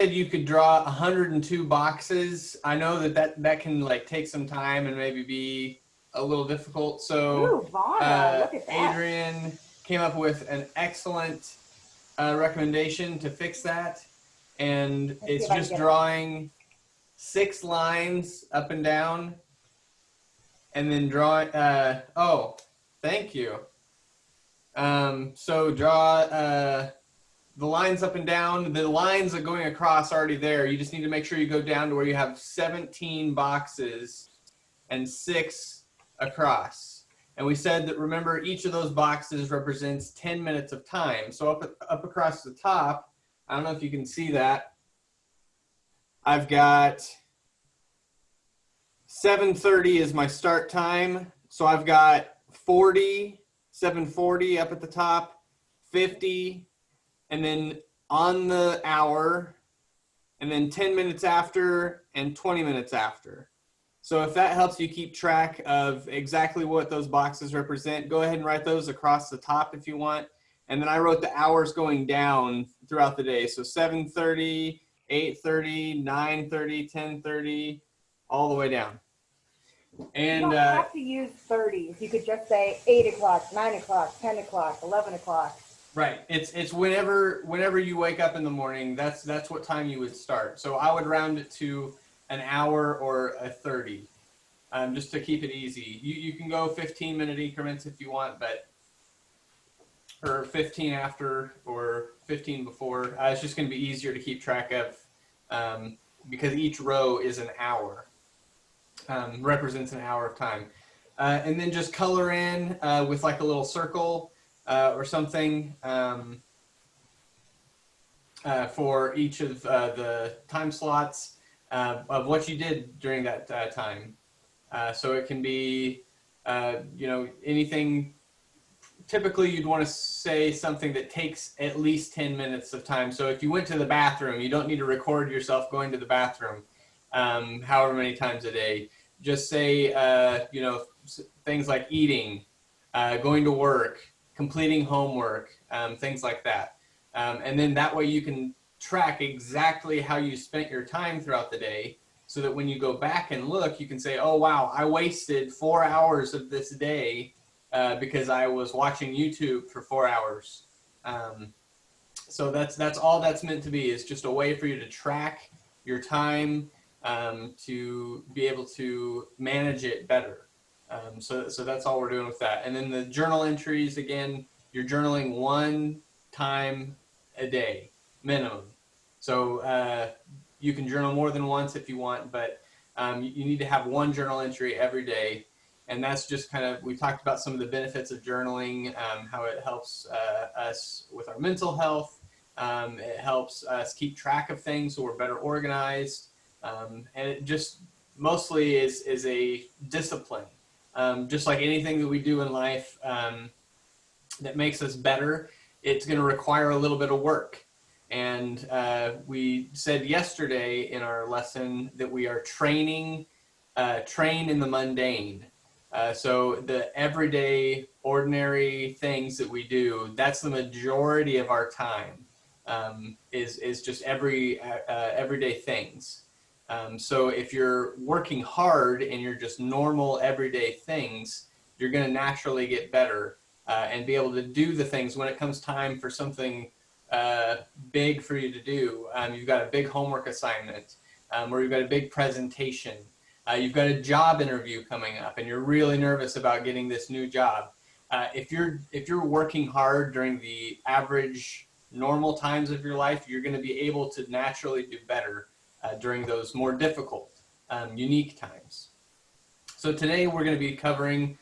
you could draw 102 boxes. I know that can like take some time and maybe be a little difficult. So Ooh, Vonna, look at that. Adrian came up with an excellent recommendation to fix that. And Let's see it's if I can just get it. drawing 6 lines up and down and then drawing, oh, thank you. So draw the lines up and down. The lines are going across already there. You just need to make sure you go down to where you have 17 boxes and 6 across. And we said that, remember, each of those boxes represents 10 minutes of time. So up across the top, I don't know if you can see that, I've got 7:30 is my start time. So I've got 40, 7:40 up at the top, 50, and then on the hour, and then 10 minutes after, and 20 minutes after. So if that helps you keep track of exactly what those boxes represent, go ahead and write those across the top if you want. And then I wrote the hours going down throughout the day. So 7:30, 8:30, 9:30, 10:30, all the way down. And you don't have to use 30s. You could just say 8 o'clock, 9 o'clock, 10 o'clock, 11 o'clock. right, it's whenever you wake up in the morning, that's what time you would start. So I would round it to an hour or a 30, just to keep it easy. You can go 15-minute increments if you want, but or 15 after or 15 before. It's just going to be easier to keep track of, because each row is an hour, represents an hour of time. And then just color in with like a little circle or something for each of the time slots of what you did during that time. So it can be, anything. Typically, you'd want to say something that takes at least 10 minutes of time. So if you went to the bathroom, you don't need to record yourself going to the bathroom however many times a day. Just say, things like eating, going to work, completing homework, things like that. And then that way you can track exactly how you spent your time throughout the day, so that when you go back and look, you can say, oh, wow, I wasted 4 hours of this day because I was watching YouTube for 4 hours. So that's all that's meant to be, is just a way for you to track your time, to be able to manage it better. So that's all we're doing with that. And then the journal entries, again, you're journaling 1 time a day minimum. So you can journal more than once if you want, but you need to have 1 journal entry every day. And that's just kind of, we talked about some of the benefits of journaling, how it helps us with our mental health. It helps us keep track of things so we're better organized. And it just mostly is a discipline. Just like anything that we do in life that makes us better, it's going to require a little bit of work. And we said yesterday in our lesson that we are train in the mundane. So the everyday, ordinary things that we do, that's the majority of our time, is just everyday things. So if you're working hard and you're just normal everyday things, you're going to naturally get better and be able to do the things when it comes time for something big for you to do. You've got a big homework assignment, or you've got a big presentation. You've got a job interview coming up and you're really nervous about getting this new job. If you're working hard during the average normal times of your life, you're going to be able to naturally do better during those more difficult, unique times. So today we're going to be covering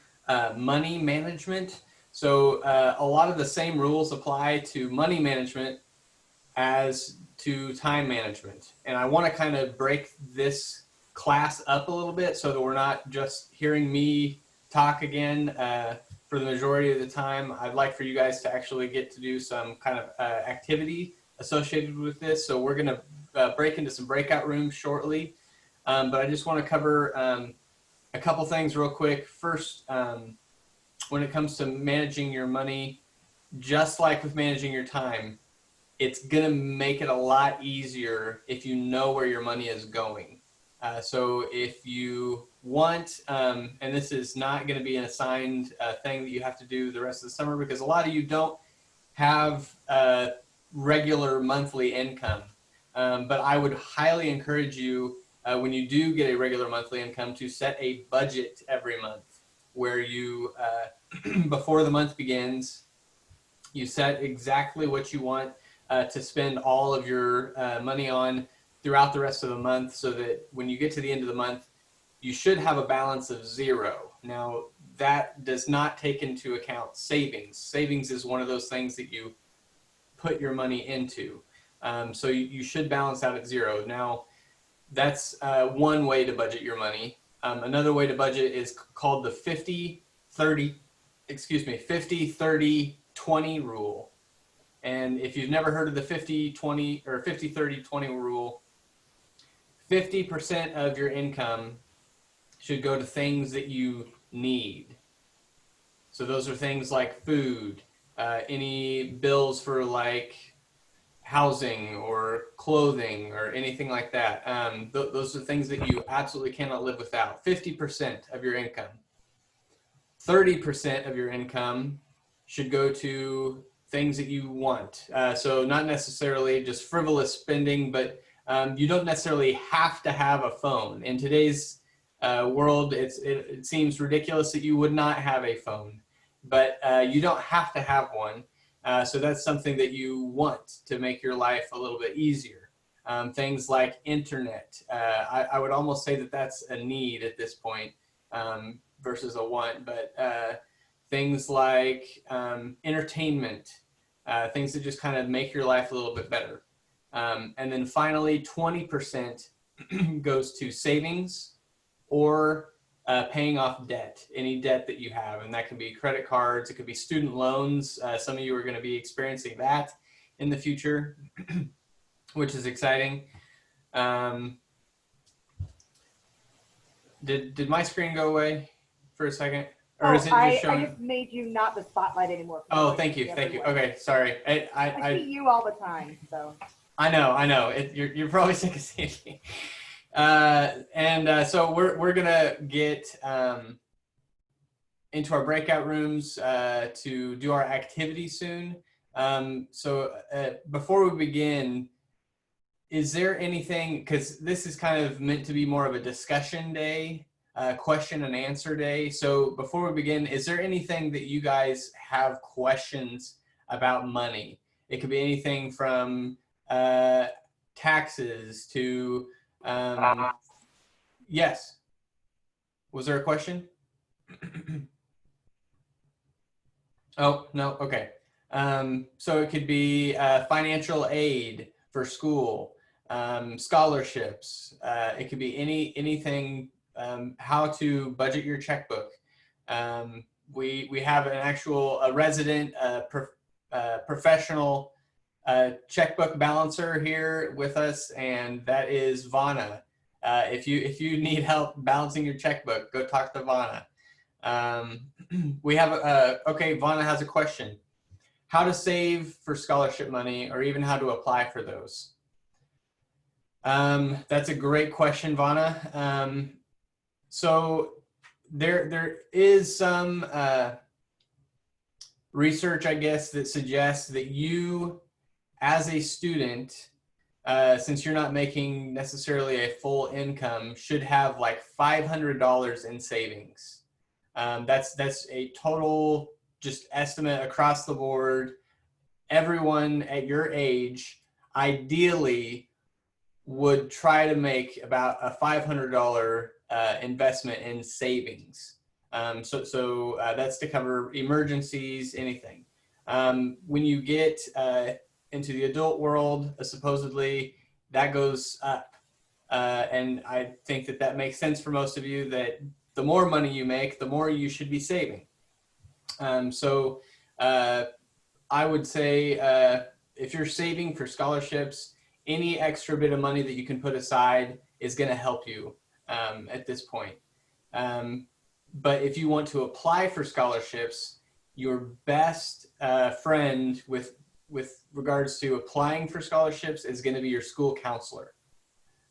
money management. So a lot of the same rules apply to money management as to time management. And I want to kind of break this class up a little bit so that we're not just hearing me talk again for the majority of the time. I'd like for you guys to actually get to do some kind of activity associated with this. So we're going to break into some breakout rooms shortly. But I just want to cover a couple things real quick. First, when it comes to managing your money, just like with managing your time, it's going to make it a lot easier if you know where your money is going. So if you want, and this is not going to be an assigned thing that you have to do the rest of the summer, because a lot of you don't have regular monthly income. But I would highly encourage you, when you do get a regular monthly income, to set a budget every month where you, before the month begins, you set exactly what you want to spend all of your money on throughout the rest of the month, so that when you get to the end of the month, you should have a balance of 0. Now, that does not take into account savings. Savings is one of those things that you put your money into. So you should balance out at 0. Now, that's one way to budget your money. Another way to budget is called the 50-30-20 rule. And if you've never heard of the 50-20 or 50-30-20 rule, 50% of your income should go to things that you need. So those are things like food, any bills for like housing or clothing or anything like that. Those are things that you absolutely cannot live without. 50% of your income. 30% of your income should go to things that you want. So not necessarily just frivolous spending, but you don't necessarily have to have a phone. In today's world, it seems ridiculous that you would not have a phone, but you don't have to have one. So that's something that you want to make your life a little bit easier. Things like internet. I would almost say that that's a need at this point versus a want, but things like entertainment, things that just kind of make your life a little bit better. And then finally, 20% goes to savings or paying off debt, any debt that you have. And that can be credit cards, it could be student loans. Some of you are going to be experiencing that in the future, which is exciting. Did my screen go away for a second? Or is it just showing? I just made you not the spotlight anymore. Oh, thank you. Okay, sorry. I see you all the time, so. I know. You're probably sick of seeing me. So we're gonna get into our breakout rooms to do our activity soon. Before we begin, is there anything, because this is kind of meant to be more of a discussion day, question and answer day. So before we begin, is there anything that you guys have questions about money? It could be anything from taxes to, yes. Was there a question? Oh, no, okay. So it could be financial aid for school, scholarships. It could be anything, how to budget your checkbook. We have a resident professional checkbook balancer here with us, and that is Vana. If you need help balancing your checkbook, go talk to Vana. We have okay, Vana has a question. How to save for scholarship money, or even how to apply for those? That's a great question, Vana. So there is some research, I guess, that suggests that you, as a student, since you're not making necessarily a full income, should have like $500 in savings. That's a total just estimate across the board. Everyone at your age ideally would try to make about a $500 investment in savings. So that's to cover emergencies, anything. When you get into the adult world, supposedly that goes up. And I think that makes sense for most of you, that the more money you make, the more you should be saving. I would say if you're saving for scholarships, any extra bit of money that you can put aside is going to help you at this point. But if you want to apply for scholarships, your best friend with with regards to applying for scholarships is going to be your school counselor.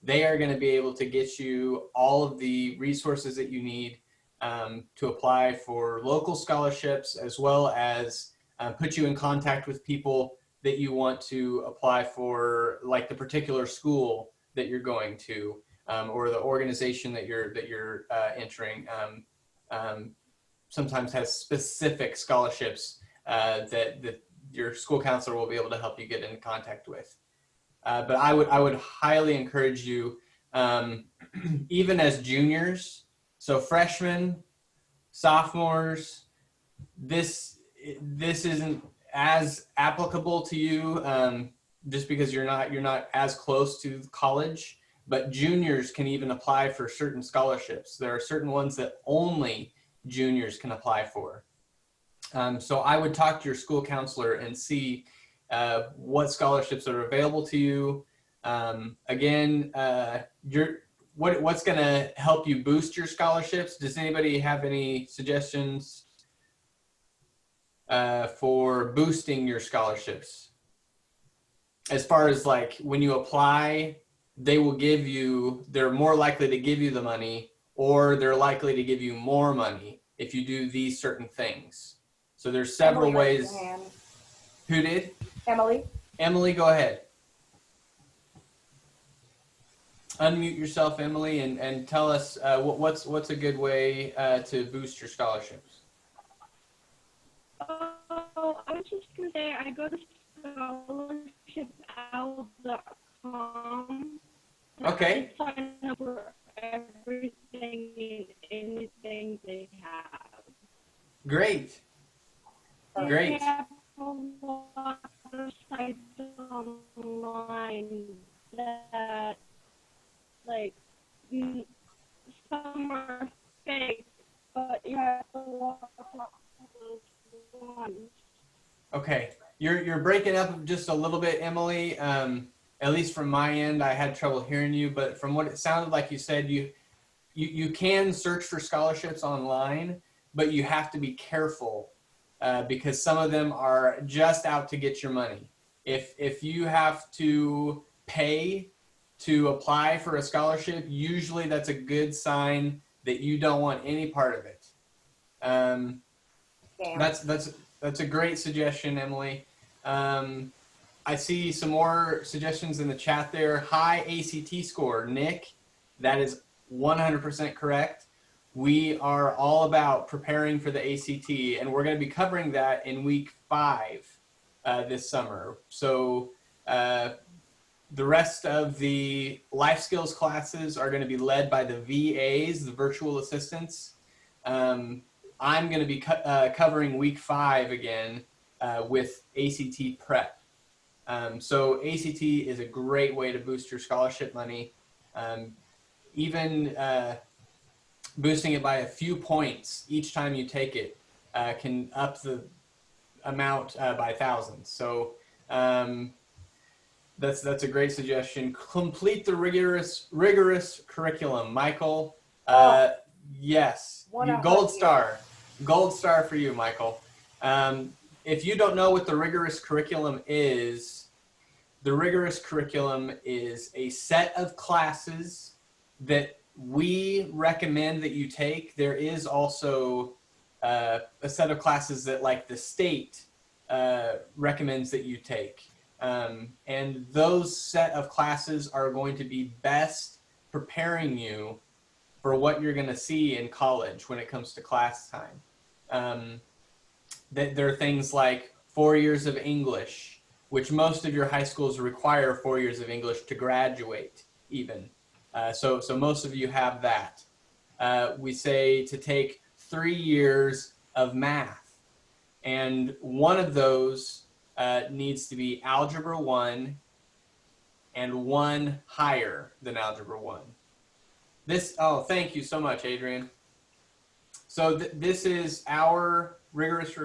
They are going to be able to get you all of the resources that you need to apply for local scholarships, as well as put you in contact with people that you want to apply for, like the particular school that you're going to, or the organization that you're entering. Sometimes has specific scholarships that your school counselor will be able to help you get in contact with. But I would highly encourage you, even as juniors, so freshmen, sophomores, this isn't as applicable to you just because you're not as close to college. But juniors can even apply for certain scholarships. There are certain ones that only juniors can apply for. So I would talk to your school counselor and see what scholarships are available to you. Again, what's going to help you boost your scholarships? Does anybody have any suggestions for boosting your scholarships? As far as like when you apply, they're more likely to give you the money, or they're likely to give you more money if you do these certain things. So there's several ways. Who did? Emily. Emily, go ahead. Unmute yourself, Emily, and tell us what's a good way to boost your scholarships. Oh, I was just going to say, I go to scholarshipowl.com. Okay. I sign up for everything and anything they have. Great. Great. They have a lot of sites online that, like, some are fake, but you have to walk those ones. Okay, you're breaking up just a little bit, Emily. At least from my end, I had trouble hearing you, but from what it sounded like you said, you can search for scholarships online, but you have to be careful because some of them are just out to get your money. If you have to pay to apply for a scholarship, usually that's a good sign that you don't want any part of it. That's a great suggestion, Emily. I see some more suggestions in the chat there. High ACT score, Nick. That is 100% correct. We are all about preparing for the ACT, and we're going to be covering that in week 5 this summer. So the rest of the life skills classes are going to be led by the VAs, the virtual assistants. I'm going to be covering week 5 again with ACT prep. So ACT is a great way to boost your scholarship money. Even boosting it by a few points each time you take it can up the amount by thousands. So that's a great suggestion. Complete the rigorous curriculum, Michael. Yes, gold star for you, Michael. If you don't know what the rigorous curriculum is a set of classes that we recommend that you take. There is also a set of classes that, like, the state recommends that you take. And those set of classes are going to be best preparing you for what you're going to see in college when it comes to class time. There are things like 4 years of English, which most of your high schools require 4 years of English to graduate even. So most of you have that. We say to take 3 years of math, and one of those needs to be Algebra 1 and one higher than Algebra 1. Thank you so much, Adrian. So this is our rigorous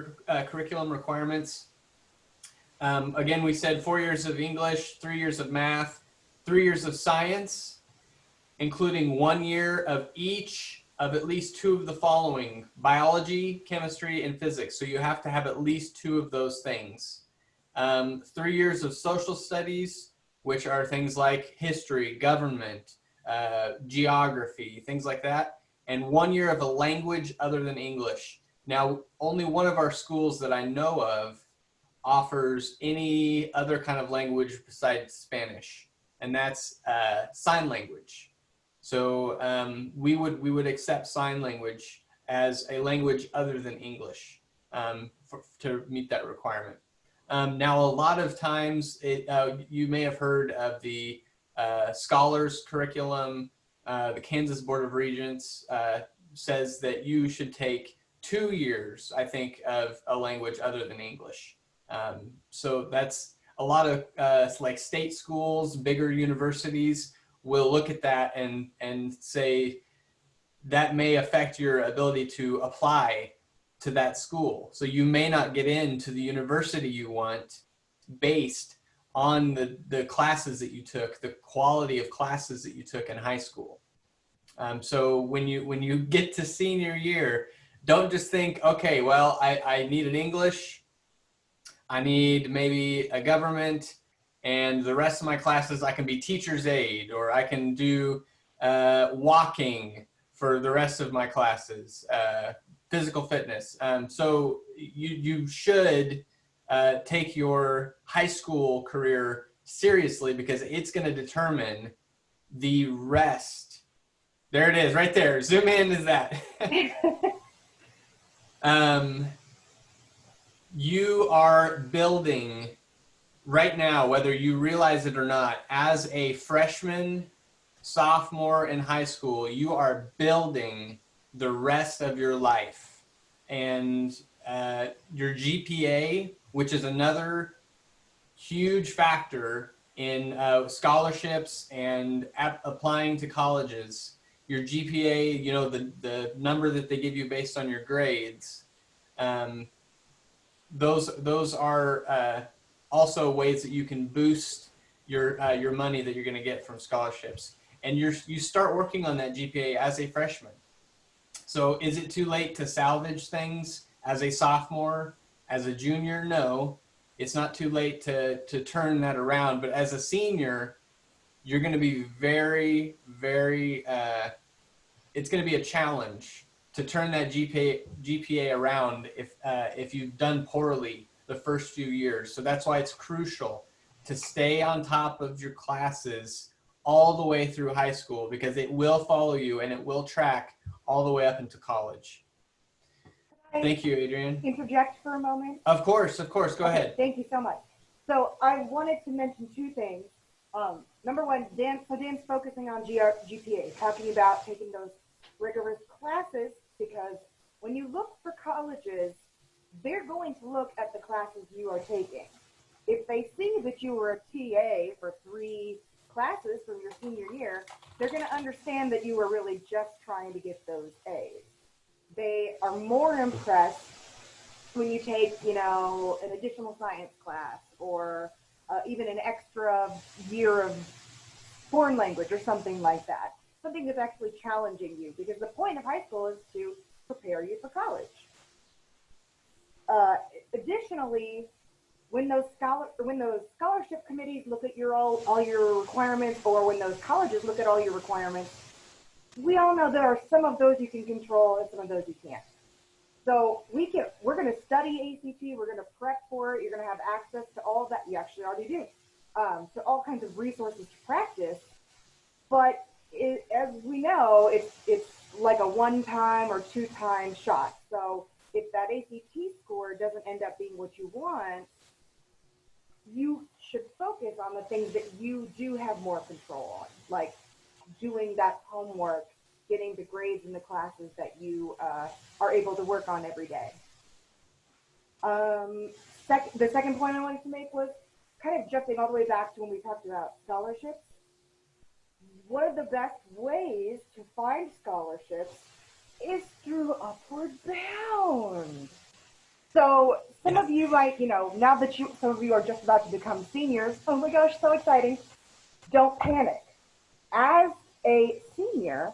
curriculum requirements. Again, we said 4 years of English, 3 years of math, 3 years of science, including 1 year of each of at least 2 of the following: biology, chemistry, and physics. So you have to have at least 2 of those things. 3 years of social studies, which are things like history, government, geography, things like that, and 1 year of a language other than English. Now, only one of our schools that I know of offers any other kind of language besides Spanish, and that's sign language. So we would accept sign language as a language other than English to meet that requirement. Now, a lot of times, you may have heard of the Scholars Curriculum. The Kansas Board of Regents says that you should take 2 years, I think, of a language other than English. So that's a lot of like state schools, bigger universities will look at that and say that may affect your ability to apply to that school. So you may not get into the university you want based on the classes that you took, the quality of classes that you took in high school. So when you get to senior year, don't just think, okay, well, I need an English, I need maybe a government, and the rest of my classes I can be teacher's aide, or I can do walking for the rest of my classes, physical fitness. So you should take your high school career seriously, because it's going to determine the rest. There it is, right there. Zoom in is that. You are building right now, whether you realize it or not, as a freshman, sophomore in high school, you are building the rest of your life. And your GPA, which is another huge factor in scholarships and applying to colleges. Your GPA, you know, the number that they give you based on your grades, those are also ways that you can boost your money that you're going to get from scholarships. And you start working on that GPA as a freshman. So is it too late to salvage things as a sophomore, as a junior? No, it's not too late to turn that around. But as a senior, you're going to be very, very, it's going to be a challenge to turn that GPA around if you've done poorly the first few years. So that's why it's crucial to stay on top of your classes all the way through high school, because it will follow you and it will track all the way up into college. Thank you, Adrian. Interject for a moment? Of course, go ahead. Thank you so much. So I wanted to mention two things. Number one, Dan's focusing on GPA, talking about taking those rigorous classes, because when you look for colleges, they're going to look at the classes you are taking. If they see that you were a TA for 3 classes from your senior year, they're going to understand that you were really just trying to get those A's. They are more impressed when you take, you know, an additional science class, or even an extra year of foreign language or something like that. Something that's actually challenging you, because the point of high school is to prepare you for college. Additionally, when those scholarship committees look at all your requirements, or when those colleges look at all your requirements, we all know there are some of those you can control and some of those you can't. So we're going to study ACT, we're going to prep for it, you're going to have access to all of that. You actually already do, to all kinds of resources to practice. But as we know, it's like a 1-time or 2-time shot. So if that ACT score doesn't end up being what you want, you should focus on the things that you do have more control on, like doing that homework, getting the grades in the classes that you are able to work on every day. The second point I wanted to make was kind of jumping all the way back to when we talked about scholarships. One of the best ways to find scholarships is through Upward Bound. So some of you might, you know, now that some of you are just about to become seniors, oh my gosh, so exciting, don't panic. As a senior,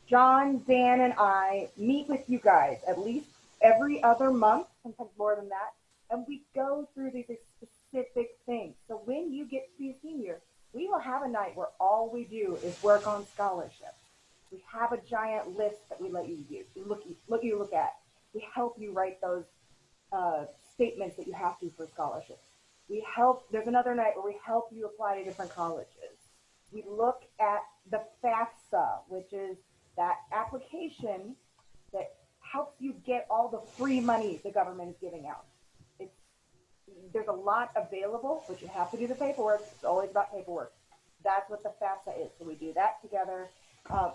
John, Dan, and I meet with you guys at least every other month, sometimes more than that, and we go through these specific things. So when you get to be a senior, we will have a night where all we do is work on scholarships. We have a giant list that we let you use. You look at. We help you write those statements that you have to for scholarships. There's another night where we help you apply to different colleges. We look at the FAFSA, which is that application that helps you get all the free money the government is giving out. There's a lot available, but you have to do the paperwork. It's always about paperwork. That's what the FAFSA is. So we do that together.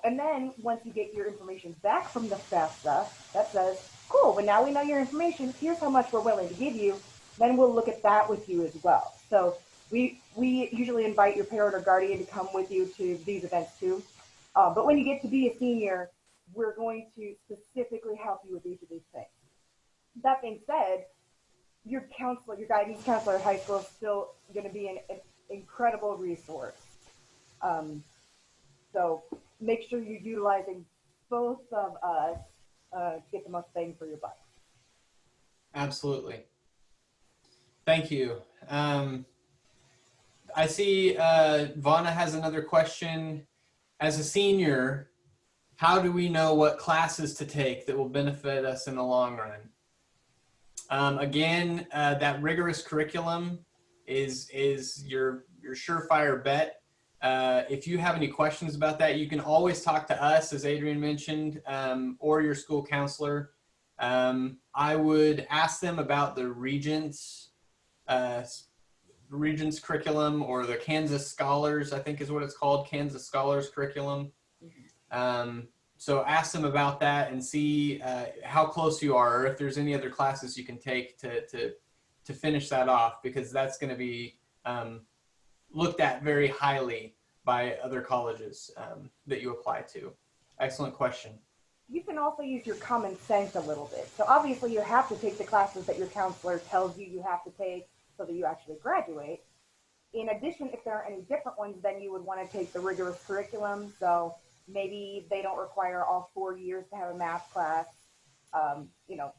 And then once you get your information back from the FAFSA, that says, cool, well, now we know your information. Here's how much we're willing to give you. Then we'll look at that with you as well. So we usually invite your parent or guardian to come with you to these events too. But when you get to be a senior, we're going to specifically help you with each of these things. That being said, your guidance counselor at high school is still going to be an incredible resource. So make sure you're utilizing both of us to get the most bang for your buck. Absolutely. Thank you. I see Vana has another question. As a senior, how do we know what classes to take that will benefit us in the long run? Again, that rigorous curriculum is your surefire bet. If you have any questions about that, you can always talk to us, as Adrian mentioned, or your school counselor. I would ask them about the Regents curriculum, or the Kansas Scholars, I think is what it's called, Kansas Scholars curriculum. So ask them about that and see how close you are, or if there's any other classes you can take to finish that off, because that's going to be looked at very highly by other colleges that you apply to. Excellent question. You can also use your common sense a little bit. So obviously you have to take the classes that your counselor tells you have to take so that you actually graduate. In addition, if there are any different ones, then you would want to take the rigorous curriculum. So maybe they don't require all 4 years to have a math class,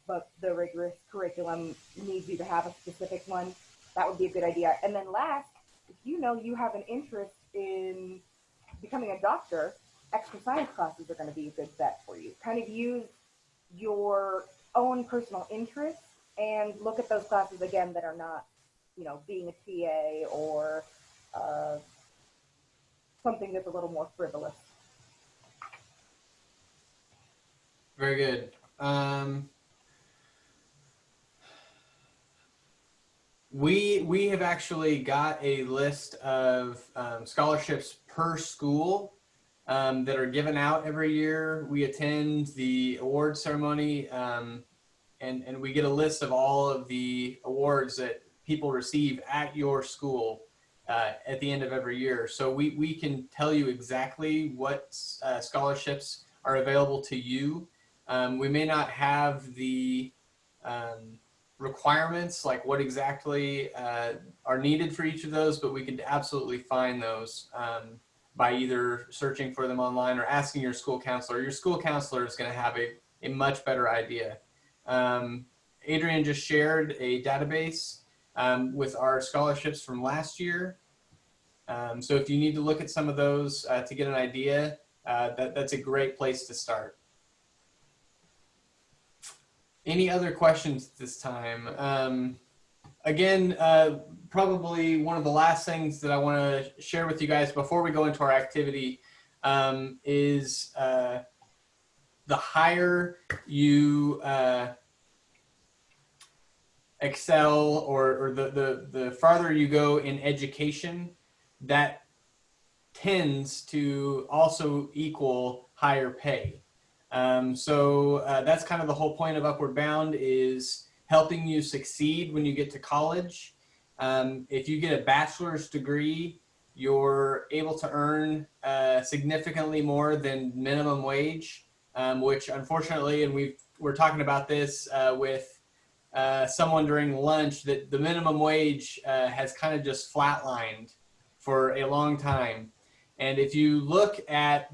but the rigorous curriculum needs you to have a specific one. That would be a good idea. And then last, if you know you have an interest in becoming a doctor, extra science classes are going to be a good bet for you. Kind of use your own personal interests and look at those classes again that are not, being a TA or something that's a little more frivolous. Very good. We have actually got a list of scholarships per school that are given out every year. We attend the award ceremony, and we get a list of all of the awards that people receive at your school at the end of every year. So we can tell you exactly what scholarships are available to you. We may not have the requirements, like what exactly are needed for each of those, but we could absolutely find those by either searching for them online or asking your school counselor. Your school counselor is going to have a much better idea. Adrian just shared a database with our scholarships from last year. So if you need to look at some of those to get an idea, that's a great place to start. Any other questions at this time? Again, probably one of the last things that I want to share with you guys before we go into our activity is the higher you excel, or the farther you go in education, that tends to also equal higher pay. So that's kind of the whole point of Upward Bound, is helping you succeed when you get to college. If you get a bachelor's degree, you're able to earn significantly more than minimum wage, which unfortunately, and we're talking about this with someone during lunch, that the minimum wage has kind of just flatlined for a long time. And if you look at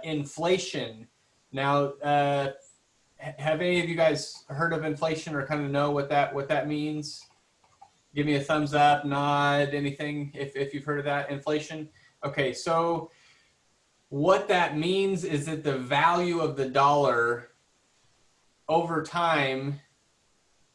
inflation, now, have any of you guys heard of inflation or kind of know what that means? Give me a thumbs up, nod, anything if you've heard of that. Inflation. Okay, so what that means is that the value of the dollar over time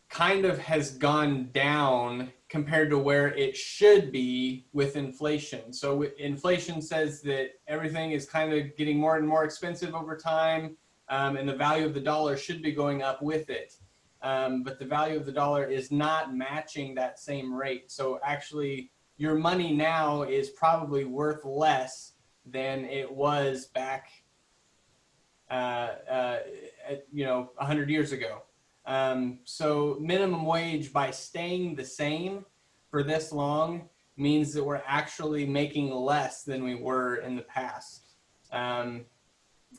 kind of has gone down compared to where it should be with inflation. So inflation says that everything is kind of getting more and more expensive over time, and the value of the dollar should be going up with it. But the value of the dollar is not matching that same rate. So actually, your money now is probably worth less than it was back, 100 years ago. So minimum wage, by staying the same for this long, means that we're actually making less than we were in the past,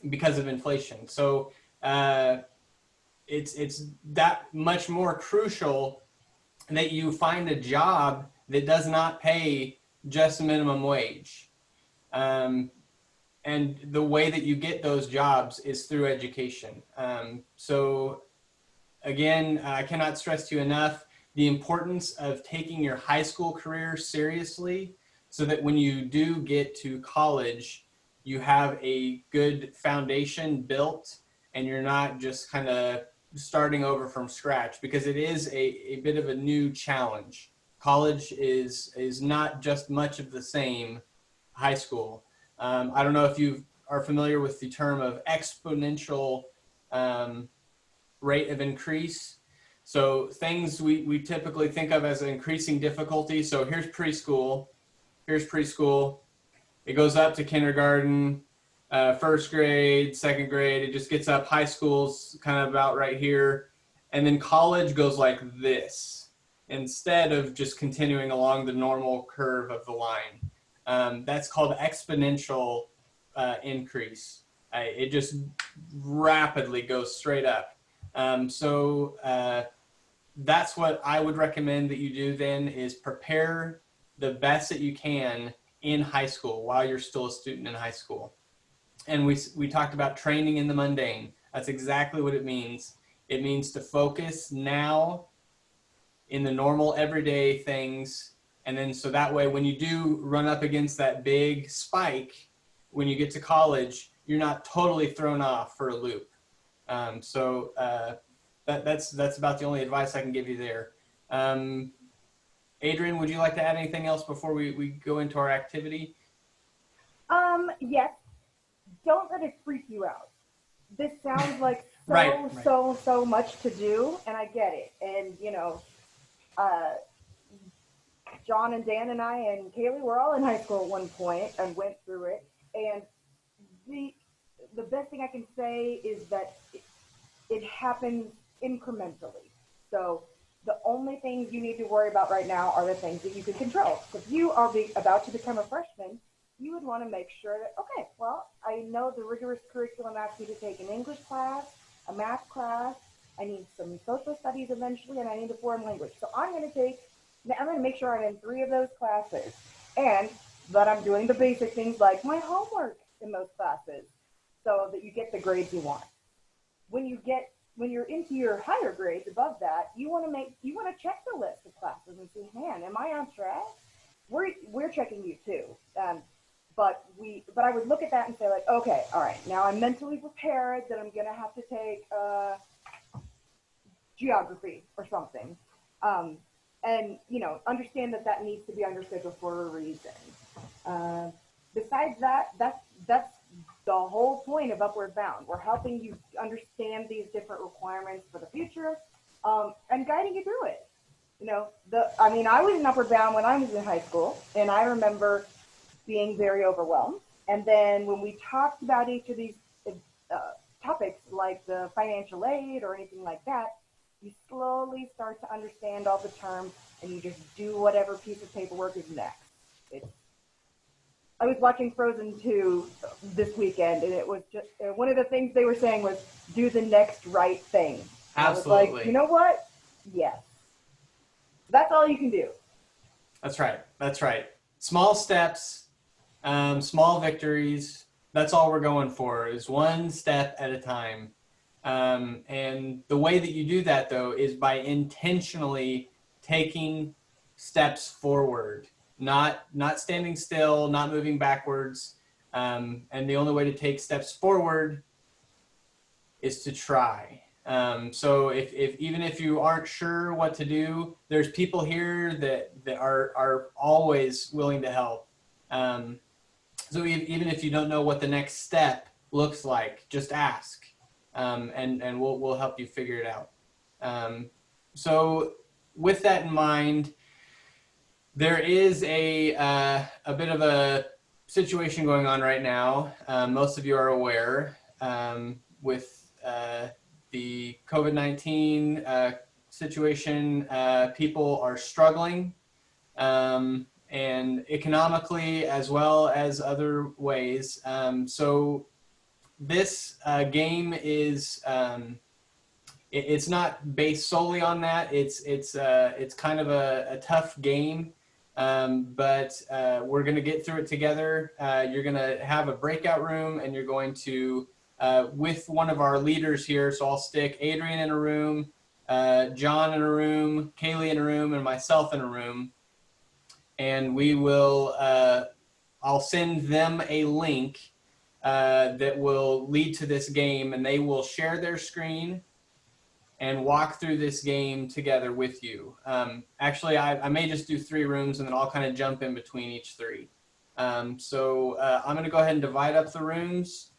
because of inflation. So it's that much more crucial that you find a job that does not pay just minimum wage. And the way that you get those jobs is through education. So again, I cannot stress to you enough the importance of taking your high school career seriously, so that when you do get to college, you have a good foundation built and you're not just kind of starting over from scratch, because it is a bit of a new challenge. College is not just much of the same high school. I don't know if you are familiar with the term of exponential rate of increase. So things we typically think of as increasing difficulty. So here's preschool, it goes up to kindergarten, first grade, second grade, it just gets up. High school's kind of about right here. And then college goes like this, instead of just continuing along the normal curve of the line. That's called exponential increase. It just rapidly goes straight up. So that's what I would recommend that you do then, is prepare the best that you can in high school while you're still a student in high school. And we talked about training in the mundane. That's exactly what it means. It means to focus now in the normal everyday things. And then so that way, when you do run up against that big spike, when you get to college, you're not totally thrown off for a loop. That's about the only advice I can give you there. Adrian, would you like to add anything else before we go into our activity? Yes. Don't let it freak you out. This sounds like Right. so much to do, and I get it. And John and Dan and I and Kaylee were all in high school at one point and went through it. And the best thing I can say is that it happens incrementally. So the only things you need to worry about right now are the things that you can control. So if you are about to become a freshman, you would want to make sure that, okay, well, I know the rigorous curriculum asks me to take an English class, a math class, I need some social studies eventually, and I need a foreign language. So I'm going to make sure I'm in 3 of those classes, and that I'm doing the basic things like my homework in those classes, so that you get the grades you want. When you're into your higher grades above that, you want to check the list of classes and see, man, am I on track? We're checking you too. But I would look at that and say, like, okay, all right, now I'm mentally prepared that I'm going to have to take geography or something. And, understand that needs to be on your schedule for a reason. Besides that, that's the whole point of Upward Bound. We're helping you understand these different requirements for the future, and guiding you through it. I was in Upward Bound when I was in high school, and I remember being very overwhelmed. And then when we talked about each of these topics, like the financial aid or anything like that, you slowly start to understand all the terms, and you just do whatever piece of paperwork is next. I was watching Frozen 2 this weekend, and it was just one of the things they were saying was, do the next right thing. Absolutely. I was like, you know what? Yes. That's all you can do. That's right. Small steps, small victories. That's all we're going for, is one step at a time. And the way that you do that, though, is by intentionally taking steps forward, not standing still, not moving backwards. And the only way to take steps forward is to try. So if even if you aren't sure what to do, there's people here that are always willing to help. So even if you don't know what the next step looks like, just ask, and we'll help you figure it out. So with that in mind, there is a bit of a situation going on right now. Most of you are aware, with the COVID-19 situation. People are struggling, and economically as well as other ways. So this game is it's not based solely on that. It's kind of a tough game, but we're going to get through it together. You're going to have a breakout room, and you're going to with one of our leaders here. So I'll stick Adrian in a room, John in a room, Kaylee in a room, and myself in a room. And we will, I'll send them a link that will lead to this game, and they will share their screen and walk through this game together with you. Actually, I may just do 3 rooms, and then I'll kind of jump in between each 3. So I'm going to go ahead and divide up the rooms.